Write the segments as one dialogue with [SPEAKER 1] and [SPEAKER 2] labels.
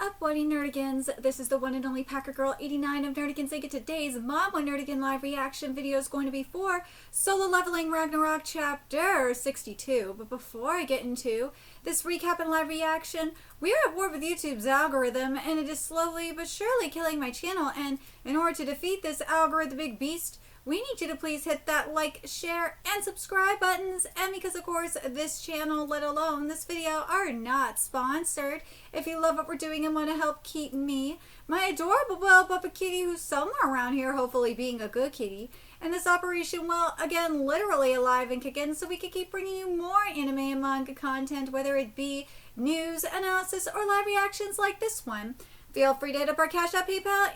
[SPEAKER 1] up, Buddy Nerdigans? This is the one and only Packer Girl 89 of Nerdigans, and today's Manwha Nerdigan live reaction video is going to be for Solo Leveling Ragnarok Chapter 62. But before I get into this recap and live reaction, we are at war with YouTube's algorithm, and it is slowly but surely killing my channel. And in order to defeat this algorithmic beast, we need you to please hit that like, share, and subscribe buttons. And because, of course, this channel, let alone this video, are not sponsored, if you love what we're doing and want to help keep me, my adorable little Puppa Kitty, who's somewhere around here, hopefully being a good kitty, and this operation, well, again, literally alive and kicking, so we can keep bringing you more anime and manga content, whether it be news, analysis, or live reactions like this one. Feel free to hit up our Cash App, PayPal,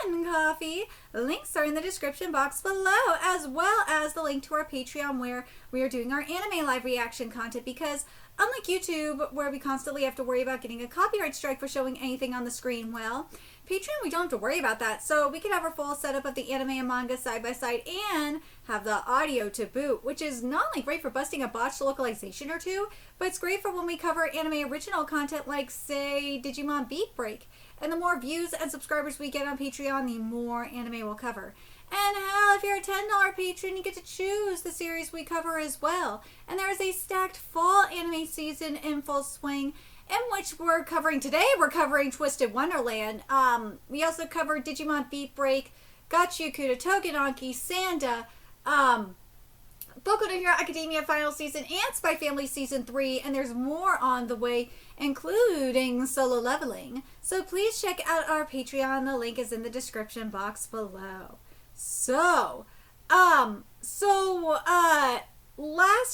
[SPEAKER 1] and Coffee. Links are in the description box below, as well as the link to our Patreon where we are doing our anime live reaction content, because unlike YouTube, where we constantly have to worry about getting a copyright strike for showing anything on the screen, well, Patreon, we don't have to worry about that, so we can have our full setup of the anime and manga side by side and have the audio to boot, which is not only great for busting a botched localization or two, but it's great for when we cover anime original content like, say, Digimon Beat Break. And the more views and subscribers we get on Patreon, the more anime we'll cover. And hell, if you're a $10 patron, you get to choose the series we cover as well. And there is a stacked fall anime season in full swing, in which we're covering today. We're covering Twisted Wonderland. We also covered Digimon Beat Break, Gachiakuta, Togenaki, Sanda, Boku no Hero Academia Final Season, and Spy Family Season 3, and there's more on the way, including Solo Leveling. So please check out our Patreon. The link is in the description box below. So, last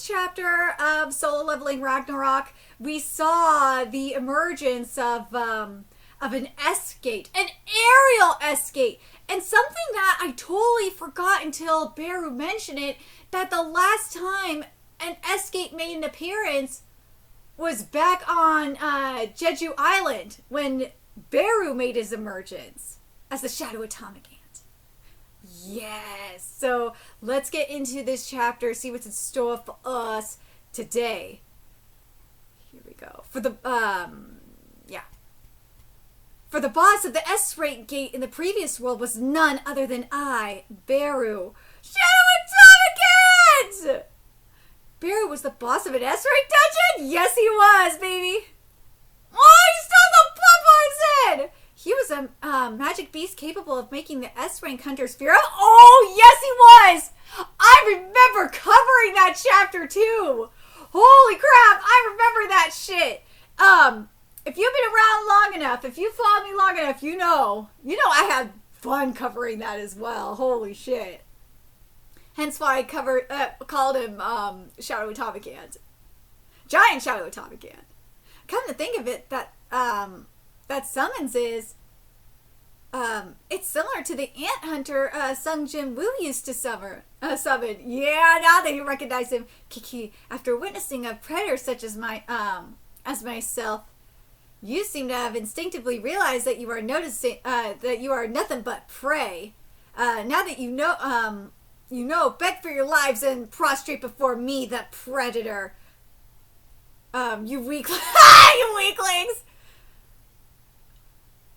[SPEAKER 1] chapter of Solo Leveling Ragnarok, we saw the emergence of an S-gate, an aerial S-gate, and something that I totally forgot until Beru mentioned it, that the last time an S-gate made an appearance was back on Jeju Island when Beru made his emergence as the Shadow Atomic Ant. Yes! So let's get into this chapter, see what's in store for us today. Here we go. For the boss of the S-Rank gate in the previous world was none other than I, Beru. Shadow Atomic Ant! Beru was the boss of an S-Rank dungeon? Yes, he was, baby. Oh, he stole the plot poison! He was a magic beast capable of making the S-Rank hunters fear. Oh, yes, he was! I remember covering that chapter, too. Holy crap, I remember that shit. If you've been around long enough, if you followed me long enough, you know I had fun covering that as well. Holy shit. Hence why I called him Shadow Atomic Ant. Giant Shadow Atomic Ant. Come to think of it, that summons is, it's similar to the ant hunter Sung Jin Woo used to summon. Yeah, now that you recognize him, Kiki, after witnessing a predator such as myself, you seem to have instinctively realized that you are that you are nothing but prey. Now that you know, beg for your lives and prostrate before me, the predator. You weaklings. You weaklings!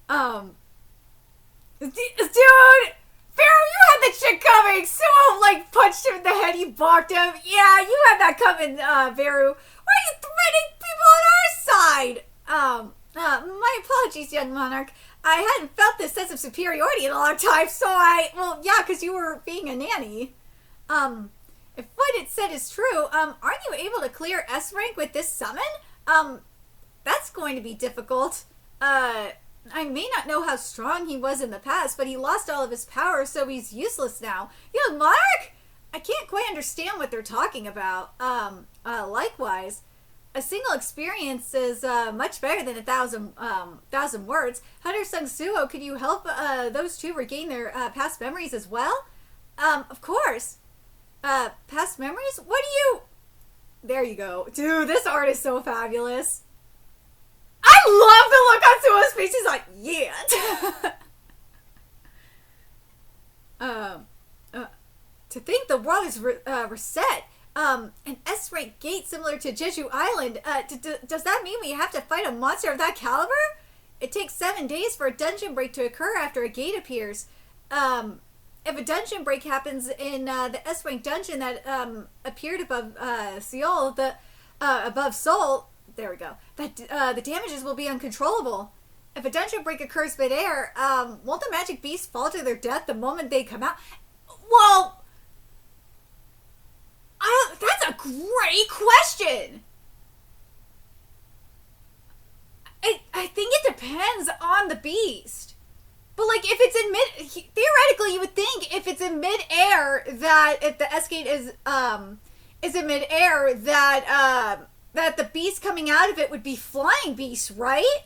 [SPEAKER 1] Dude! Pharaoh, you had that shit coming! Sumo, punched him in the head, he balked him. Yeah, you had that coming, Veru. Why are you threatening people on our side? My apologies, young monarch. I hadn't felt this sense of superiority in a long time, so well, yeah, because you were being a nanny. If what it said is true, aren't you able to clear S-Rank with this summon? That's going to be difficult. I may not know how strong he was in the past, but he lost all of his power, so he's useless now. Young monarch? I can't quite understand what they're talking about. Likewise, a single experience is much better than 1,000 words. Hunter Sung Suo, could you help those two regain their past memories as well? Of course. Past memories? What do you... There you go. Dude, this art is so fabulous. I love the look on Suo's face. He's like, yeah. To think the world is reset. An S-rank gate similar to Jeju Island. Does that mean we have to fight a monster of that caliber? It takes 7 days for a dungeon break to occur after a gate appears. If a dungeon break happens in the S-rank dungeon that appeared above above Sol, there we go. That the damages will be uncontrollable. If a dungeon break occurs midair, won't the magic beasts fall to their death the moment they come out? Well, that's a great question. I think it depends on the beast. But like, if it's in theoretically, you would think if it's in mid-air, that if the S gate is in mid-air, that the beast coming out of it would be flying beasts, right?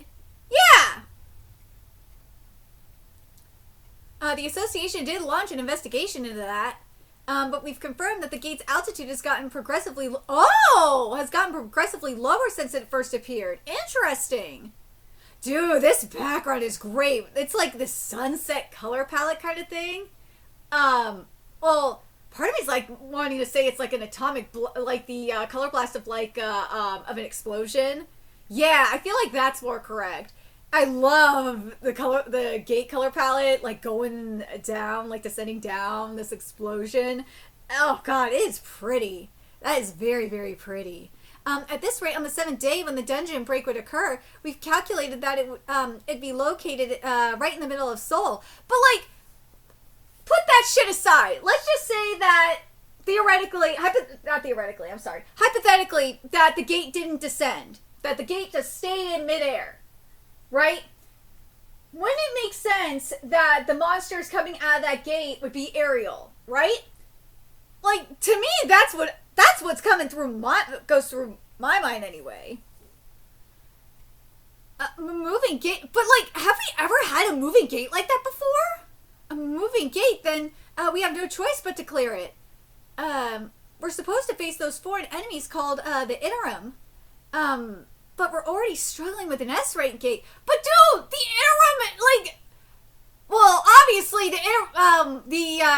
[SPEAKER 1] Yeah. The association did launch an investigation into that, but we've confirmed that the gate's altitude has gotten progressively lower since it first appeared. Interesting. Dude, this background is great. It's like the sunset color palette kind of thing. Well, part of me is like wanting to say it's like an atomic, like the color blast of like of an explosion. Yeah, I feel like that's more correct. I love the gate color palette, like going down, like descending down this explosion. Oh god, it is pretty. That is very, very pretty. At this rate, on the 7th day when the dungeon break would occur, we've calculated that it'd be located right in the middle of Sol. But like, put that shit aside. Let's just say that hypothetically, that the gate didn't descend, that the gate just stayed in midair, right? Wouldn't it make sense that the monsters coming out of that gate would be aerial, right? Like, to me, that's what's coming through goes through my mind anyway. Moving gate, but like, have we ever had a moving gate like that before? A moving gate, then we have no choice but to clear it. We're supposed to face those foreign enemies called the Interim. But we're already struggling with an S-rank gate. But dude, the Interim, like, well, obviously the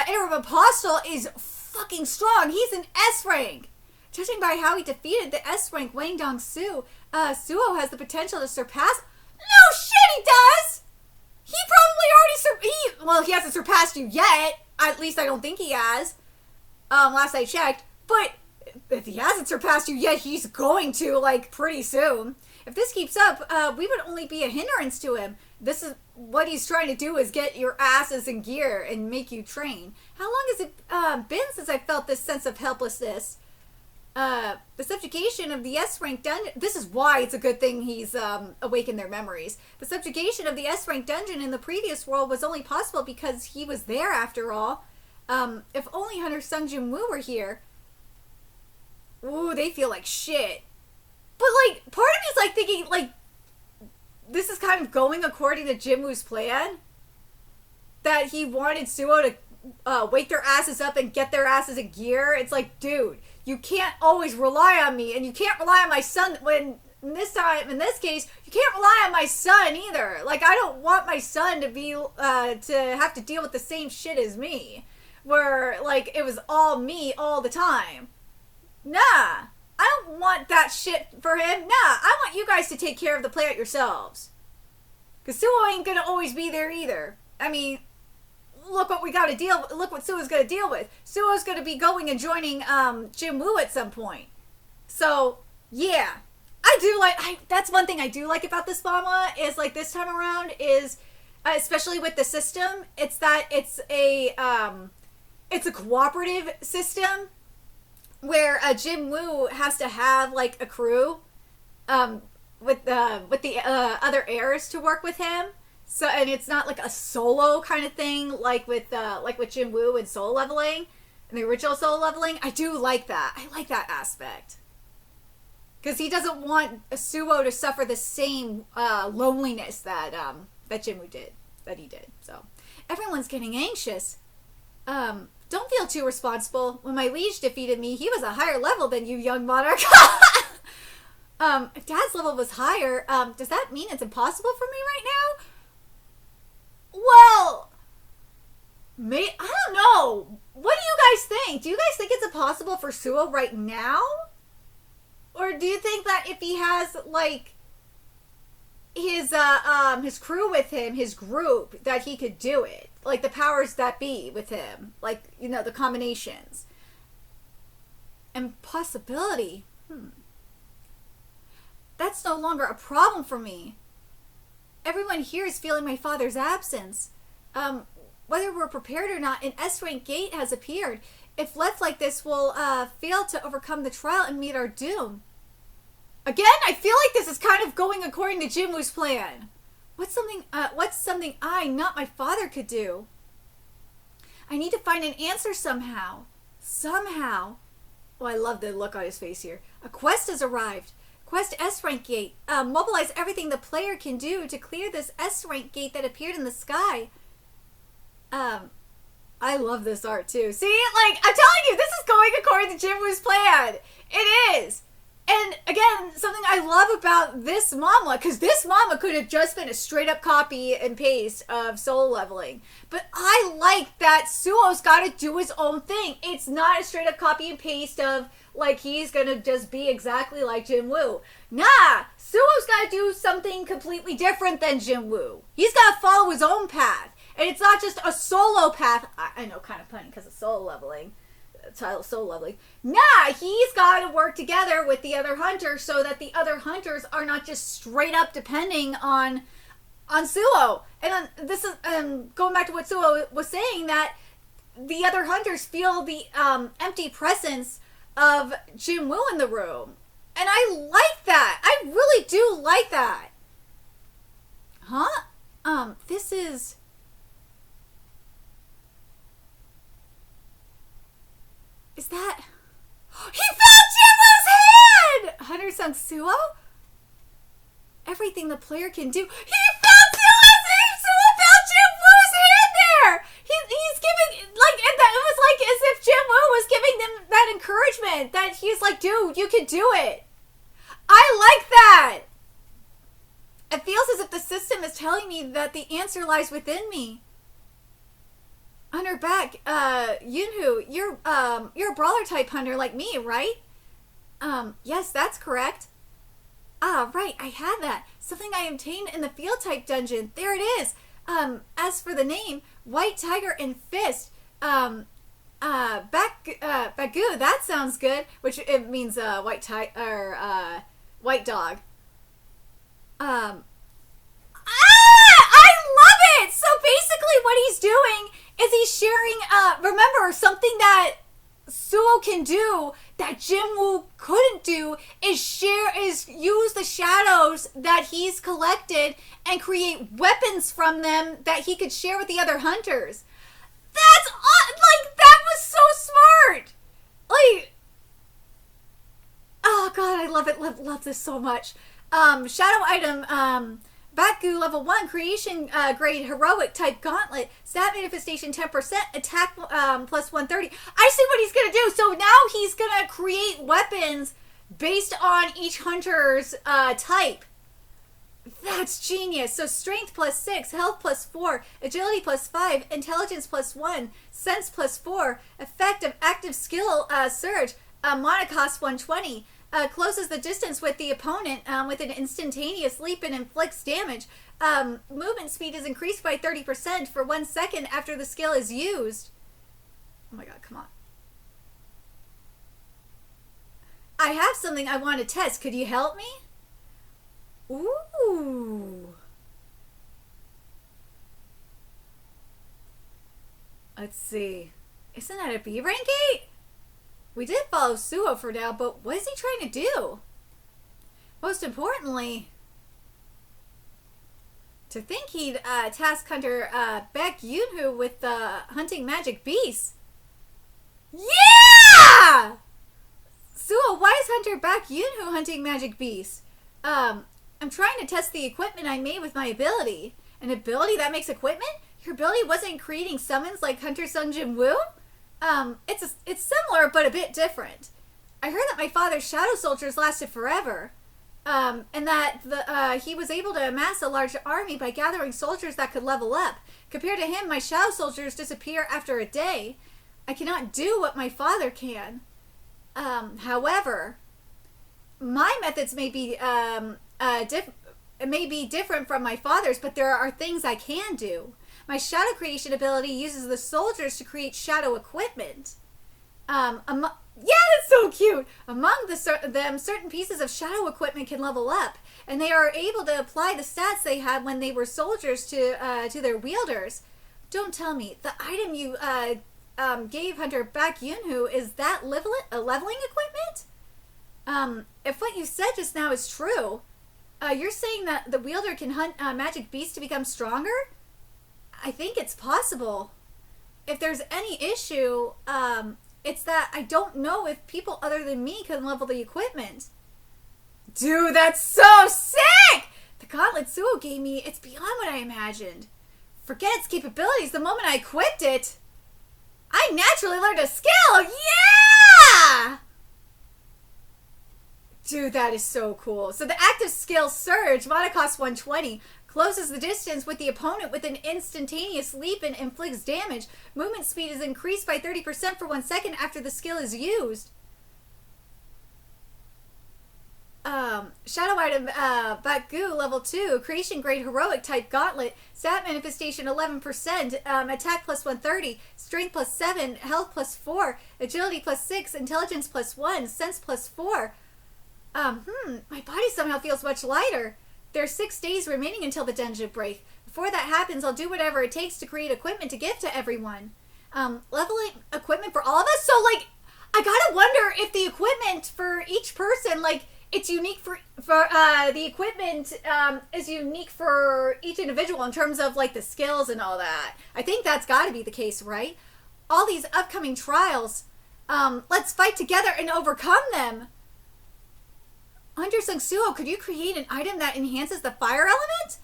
[SPEAKER 1] Interim Apostle is fucking strong. He's an S-rank. Judging by how he defeated the S-rank Wang Dong Su, Suo has the potential to surpass. No shit, he does. He probably already he hasn't surpassed you yet. At least I don't think he has. Last I checked. But if he hasn't surpassed you yet, he's going to, like, pretty soon. If this keeps up, we would only be a hindrance to him. This is what he's trying to do, is get your asses in gear and make you train. How long has it been since I felt this sense of helplessness? The subjugation of the S-rank dungeon. This is why it's a good thing he's awakened their memories. The subjugation of the S-rank dungeon in the previous world was only possible because he was there, after all. If only Hunter Sung Jin Woo were here. Ooh, they feel like shit. But, like, part of me is, like, thinking, like, this is kind of going according to Jin Woo's plan. That he wanted Suo to wake their asses up and get their asses in gear. It's like, dude, you can't always rely on me, and you can't rely on my son in this case, you can't rely on my son either. Like, I don't want my son to be, to have to deal with the same shit as me. Where, like, it was all me all the time. Nah, I don't want that shit for him. Nah, I want you guys to take care of the planet yourselves. Because Suo ain't gonna always be there either. I mean, look what Suo's gonna deal with. Suo's gonna be going and joining Jin Woo at some point. So, yeah. That's one thing I do like about this Manhwa, is, like, this time around is, especially with the system, it's that it's a cooperative system. Where Jin Woo has to have, like, a crew with the other heirs to work with him. So, and it's not like a solo kind of thing like with Jin Woo and Soul Leveling and the original Soul Leveling. I do like that. I like that aspect. Because he doesn't want Suo to suffer the same loneliness that Jin Woo did. That he did. So, everyone's getting anxious. Don't feel too responsible. When my liege defeated me, he was a higher level than you, young monarch. If Dad's level was higher, does that mean it's impossible for me right now? Well, I don't know. What do you guys think? Do you guys think it's impossible for Suo right now? Or do you think that if he has, like, his crew with him, his group, that he could do it. Like the powers that be with him. Like, you know, the combinations. Impossibility. That's no longer a problem for me. Everyone here is feeling my father's absence. Whether we're prepared or not, an S-rank gate has appeared. If left like this, we'll fail to overcome the trial and meet our doom. Again, I feel like this is kind of going according to Jinwoo's plan. What's something I, not my father, could do? I need to find an answer somehow. Somehow. Oh, I love the look on his face here. A quest has arrived. Quest S-rank gate. Mobilize everything the player can do to clear this S-rank gate that appeared in the sky. I love this art too. See, like, I'm telling you, this is going according to Jinwoo's plan. It is. And again, something I love about this manhwa, because this manhwa could have just been a straight up copy and paste of Solo Leveling. But I like that Suo's got to do his own thing. It's not a straight up copy and paste of, like, he's going to just be exactly like Jinwoo. Nah, Suo's got to do something completely different than Jinwoo. He's got to follow his own path. And it's not just a solo path. I know, kind of funny because it's Solo Leveling. Title Solo Leveling. Nah, he's got to work together with the other hunters so that the other hunters are not just straight up depending on Suo. And this is going back to what Suo was saying, that the other hunters feel the empty presence of Jinwoo in the room. And I like that. I really do like that. Huh? This is... Is that... He found Jinwoo's hand! Hunter sung Suo? Everything the player can do. He found Suo's hand! Suo found Jinwoo's hand there! He's giving... Like, and that, it was like as if Jinwoo was giving them that encouragement. That he's like, dude, you can do it. I like that! It feels as if the system is telling me that the answer lies within me. Hunter back, Yunhu, you're a brawler type hunter like me, right? Yes, that's correct. Ah, right, I had that. Something I obtained in the field type dungeon. There it is. As for the name, White Tiger and Fist. Bagu, that sounds good. Which it means white dog. I love it! So basically what he's doing is he's sharing, remember, something that Suo can do that Jinwoo couldn't do is use the shadows that he's collected and create weapons from them that he could share with the other hunters. That was so smart! Like, oh god, I love it, love this so much. Shadow item, Baku level 1, creation grade heroic type gauntlet, stat manifestation 10%, attack plus 130. I see what he's going to do. So now he's going to create weapons based on each hunter's type. That's genius. So strength plus 6, health plus 4, agility plus 5, intelligence plus 1, sense plus 4, effect of active skill surge, mana cost 120. Closes the distance with the opponent with an instantaneous leap and inflicts damage. Movement speed is increased by 30% for 1 second after the skill is used. Oh my god, come on. I have something I want to test. Could you help me? Ooh. Let's see. Isn't that a B rank 8? We did follow Suo for now, but what is he trying to do? Most importantly, to think he'd task Hunter Baek Yunhu with hunting magic beasts. Yeah! Suo, why is Hunter Baek Yunhu hunting magic beasts? I'm trying to test the equipment I made with my ability. An ability that makes equipment? Your ability wasn't creating summons like Hunter Sung Jinwoo? It's similar, but a bit different. I heard that my father's shadow soldiers lasted forever, and that he was able to amass a large army by gathering soldiers that could level up. Compared to him, my shadow soldiers disappear after a day. I cannot do what my father can. However, my methods may be it may be different from my father's, but there are things I can do. My shadow creation ability uses the soldiers to create shadow equipment. Yeah, that's so cute. Among them, certain pieces of shadow equipment can level up, and they are able to apply the stats they had when they were soldiers to their wielders. Don't tell me the item you gave Hunter Baek Yunhu is that leveling equipment? If what you said just now is true, you're saying that the wielder can hunt magic beasts to become stronger? I think it's possible. If there's any issue, it's that I don't know if people other than me can level the equipment. Dude, that's so sick! The gauntlet Suo gave me, it's beyond what I imagined. Forget its capabilities the moment I equipped it. I naturally learned a skill! Yeah! Dude, that is so cool. So the active skill Surge, mana cost 120, closes the distance with the opponent with an instantaneous leap and inflicts damage. Movement speed is increased by 30% for 1 second after the skill is used. Shadow item Baku level 2, creation grade heroic type gauntlet, stat manifestation 11%, attack plus 130, strength plus 7, health plus 4, agility plus 6, intelligence plus 1, sense plus 4. My body somehow feels much lighter. There's 6 days remaining until the dungeon break. Before that happens, I'll do whatever it takes to create equipment to give to everyone. Leveling equipment for all of us? So, like, I gotta wonder if the equipment for each person, like, it's unique for the equipment is unique for each individual in terms of, like, the skills and all that. I think that's gotta be the case, right? All these upcoming trials, let's fight together and overcome them. Under Sung Suo, could you create an item that enhances the fire element?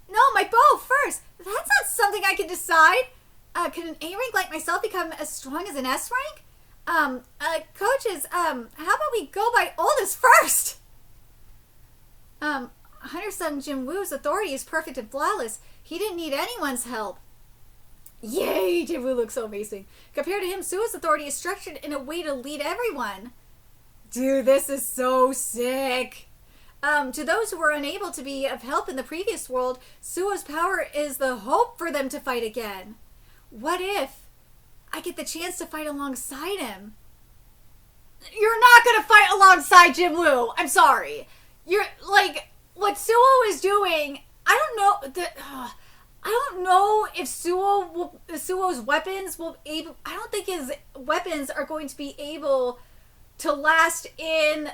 [SPEAKER 1] No, my bow first. That's not something I can decide. Can an A rank like myself become as strong as an S rank? Coaches, how about we go by oldest first? Hunter Sung Jin Woo's authority is perfect and flawless. He didn't need anyone's help. Yay, Jin Woo looks so amazing. Compared to him, Suo's authority is structured in a way to lead everyone. Dude, this is so sick. To those who were unable to be of help in the previous world, Suo's power is the hope for them to fight again. What if I get the chance to fight alongside him? You're not going to fight alongside Jin Woo. I'm sorry. You're, like, what Suo is doing, I don't know if Suo's weapons will able, I don't think his weapons are going to be able to last in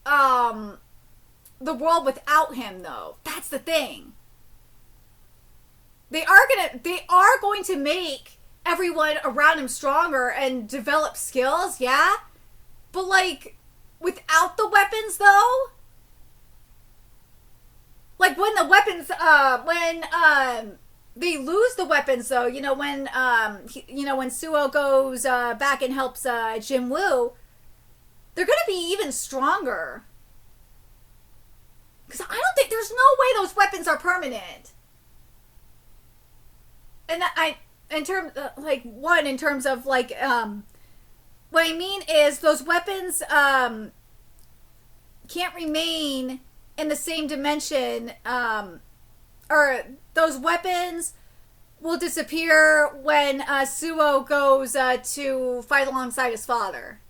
[SPEAKER 1] the world without him, though. That's the thing. They are going to make everyone around him stronger and develop skills, yeah? But, like, without the weapons, though? Like, when the weapons, they lose the weapons, though, you know, when Suo goes back and helps Jin Woo, they're going to be even stronger. Because I don't think, there's no way those weapons are permanent. And in terms of, like, what I mean is those weapons can't remain in the same dimension, or those weapons will disappear when Suo goes to fight alongside his father.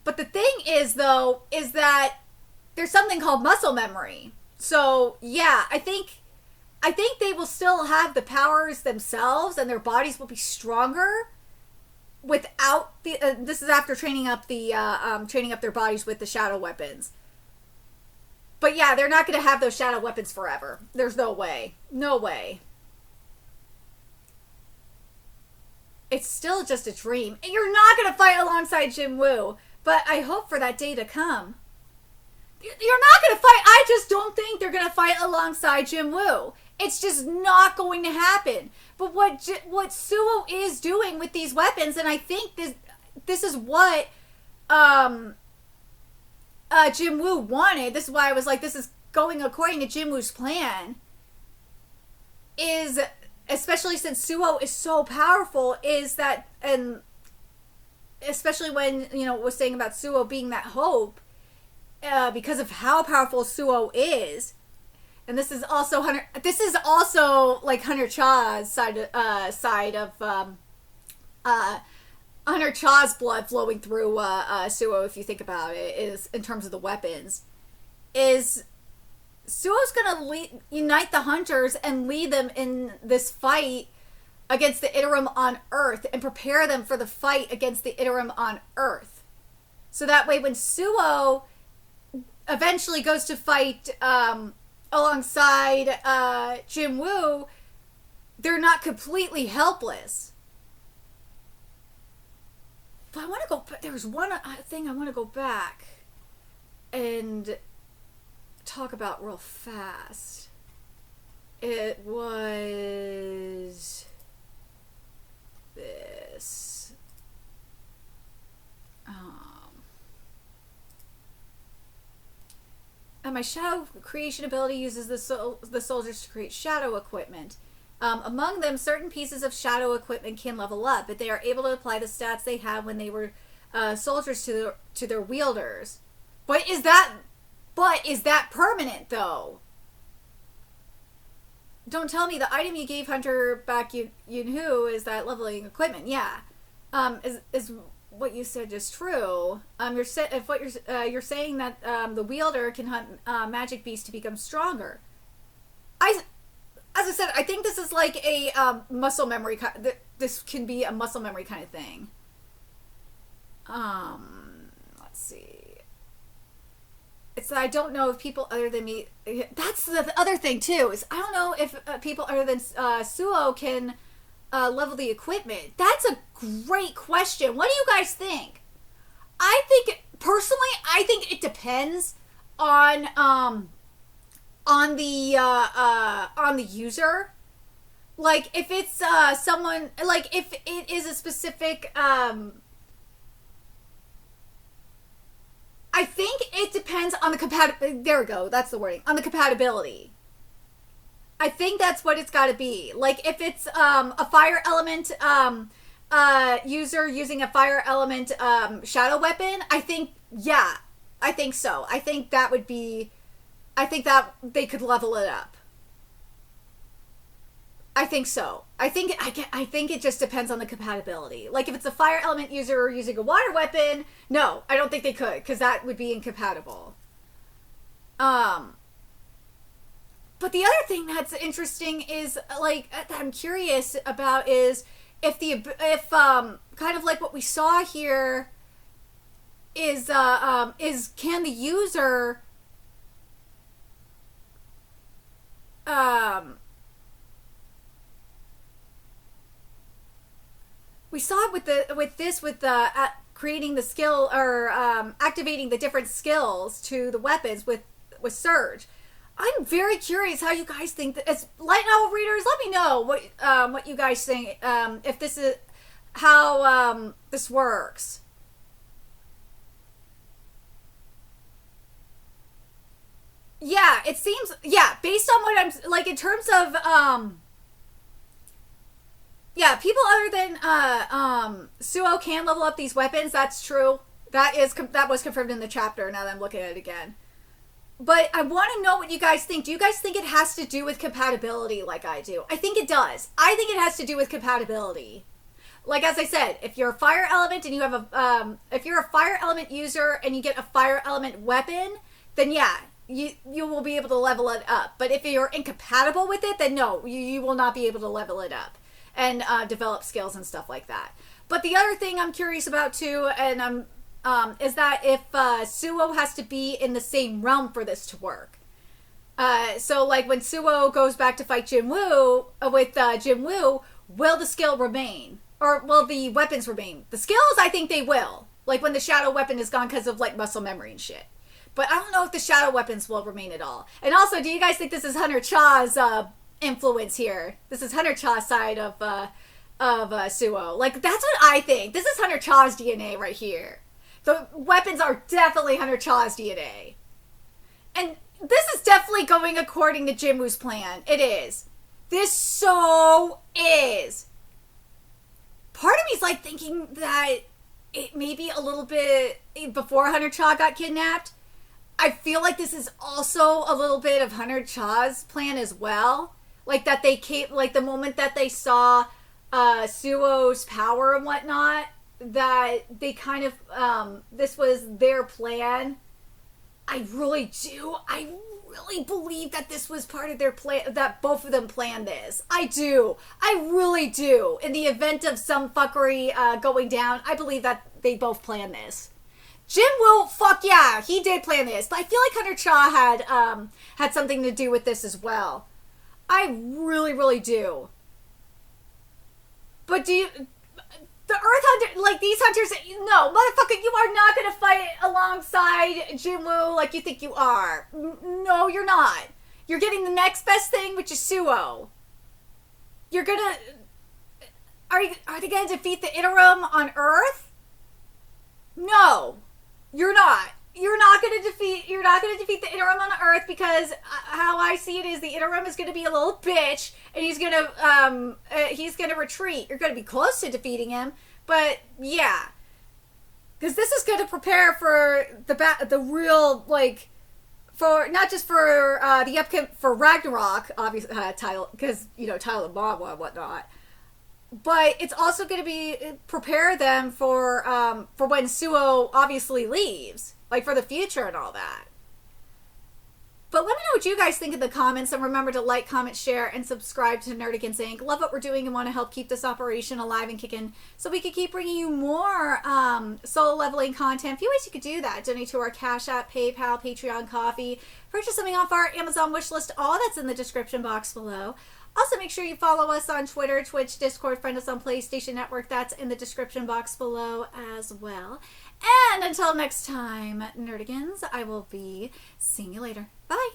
[SPEAKER 1] But the thing is, though, is that there's something called muscle memory. So, yeah, I think they will still have the powers themselves and their bodies will be stronger without the, this is after training up their bodies with the shadow weapons. But yeah, they're not going to have those shadow weapons forever. There's no way. No way. It's still just a dream. And you're not going to fight alongside Jin Woo. But I hope for that day to come. You're not going to fight. I just don't think they're going to fight alongside Jin Woo. It's just not going to happen. But what Suo is doing with these weapons, and I think this is what Jin Woo wanted. This is why I was like, this is going according to Jin Woo's plan. Is, especially since Suo is so powerful, is that, and especially when, you know, was saying about Suo being that hope, because of how powerful Suo is, And this is also Hunter. This is also like Hunter Cha's side of Hunter Cha's blood flowing through Suo. If you think about it, is in terms of the weapons, is Suo's gonna unite the hunters and lead them in this fight against the Iterum on Earth and prepare them for the fight against the Iterum on Earth. So that way, when Suo eventually goes to fight alongside Jinwoo, they're not completely helpless. But I want to go. There's one thing I want to go back and talk about real fast. It was this. And my shadow creation ability uses the soldiers to create shadow equipment. Among them, certain pieces of shadow equipment can level up, but they are able to apply the stats they had when they were soldiers to their wielders. But is that permanent though? Don't tell me the item you gave Hunter back Yunhu is that leveling equipment. Yeah, is what you said is true. You're saying that the wielder can hunt magic beasts to become stronger. As I said, I think this is like a muscle memory. This can be a muscle memory kind of thing. Let's see. It's that I don't know if people other than me. That's the other thing too. Is I don't know if people other than Suo can level the equipment. That's a great question. What do you guys think? I think it depends on the user. Like if it's someone, like if it is a specific I think it depends on the compatibility. There we go. That's the wording. On the compatibility. I think that's what it's got to be. Like if it's a fire element user using a fire element shadow weapon, I think so. I think that they could level it up. I think so. I think it just depends on the compatibility. Like if it's a fire element user using a water weapon, no, I don't think they could, because that would be incompatible. But the other thing that's interesting is like that I'm curious about is if kind of like what we saw here is can the user we saw it with creating the skill or activating the different skills to the weapons with Surge. I'm very curious how you guys think that as light novel readers. Let me know what you guys think. If this is how this works. Yeah, it seems. Yeah, based on what I'm like in terms of yeah, people other than Suo can level up these weapons. That's true. That was confirmed in the chapter. Now that I'm looking at it again. But I want to know what you guys think. Do you guys think it has to do with compatibility like I do? I think it does. I think it has to do with compatibility. Like as I said, if you're a fire element and you have if you're a fire element user and you get a fire element weapon, then yeah, you will be able to level it up. But if you're incompatible with it, then no, you will not be able to level it up and develop skills and stuff like that. But the other thing I'm curious about too, and is that if Suo has to be in the same realm for this to work. So like when Suo goes back to fight Jinwoo with Jinwoo, will the skill remain? Or will the weapons remain? The skills, I think they will. Like when the shadow weapon is gone because of like muscle memory and shit. But I don't know if the shadow weapons will remain at all. And also, do you guys think this is Hunter Cha's influence here? This is Hunter Cha's side of Suo. Like that's what I think. This is Hunter Cha's DNA right here. The weapons are definitely Hunter Cha's DNA. And this is definitely going according to Jinwoo's plan. It is. This so is. Part of me's like thinking that it may be a little bit before Hunter Cha got kidnapped. I feel like this is also a little bit of Hunter Cha's plan as well. Like that they came, like the moment that they saw Suo's power and whatnot, that they kind of this was their plan. I really do. I really believe that this was part of their plan, that both of them planned this. I do. I really do. In the event of some fuckery going down, I believe that they both planned this. Jim Woo, fuck yeah, he did plan this. But I feel like Hunter Cha had something to do with this as well. I really, really do. But do you... The Earth Hunter, like these hunters, no, motherfucker, you are not going to fight alongside Jim Woo like you think you are. No, you're not. You're getting the next best thing, which is Suo. You're going to... Are they going to defeat the interim on Earth? No. You're not. You're not going to defeat the interim on Earth, because how I see it is the interim is going to be a little bitch and he's going to retreat. You're going to be close to defeating him, but yeah. Cuz this is going to prepare for the real, like, for not just for the upcoming, for Ragnarok, obviously title, cuz title of Manwha and whatnot. But it's also going to be prepare them for when Suo obviously leaves, like for the future and all that. But let me know what you guys think in the comments, and remember to like, comment, share, and subscribe to Nerdigans Inc. Love what we're doing and want to help keep this operation alive and kicking, so we can keep bringing you more solo leveling content. A few ways you could do that: donate to our Cash App, PayPal, Patreon, Coffee, purchase something off our Amazon wish list. All that's in the description box below. Also, make sure you follow us on Twitter, Twitch, Discord, friend us on PlayStation Network. That's in the description box below as well. And until next time, Nerdigans, I will be seeing you later. Bye!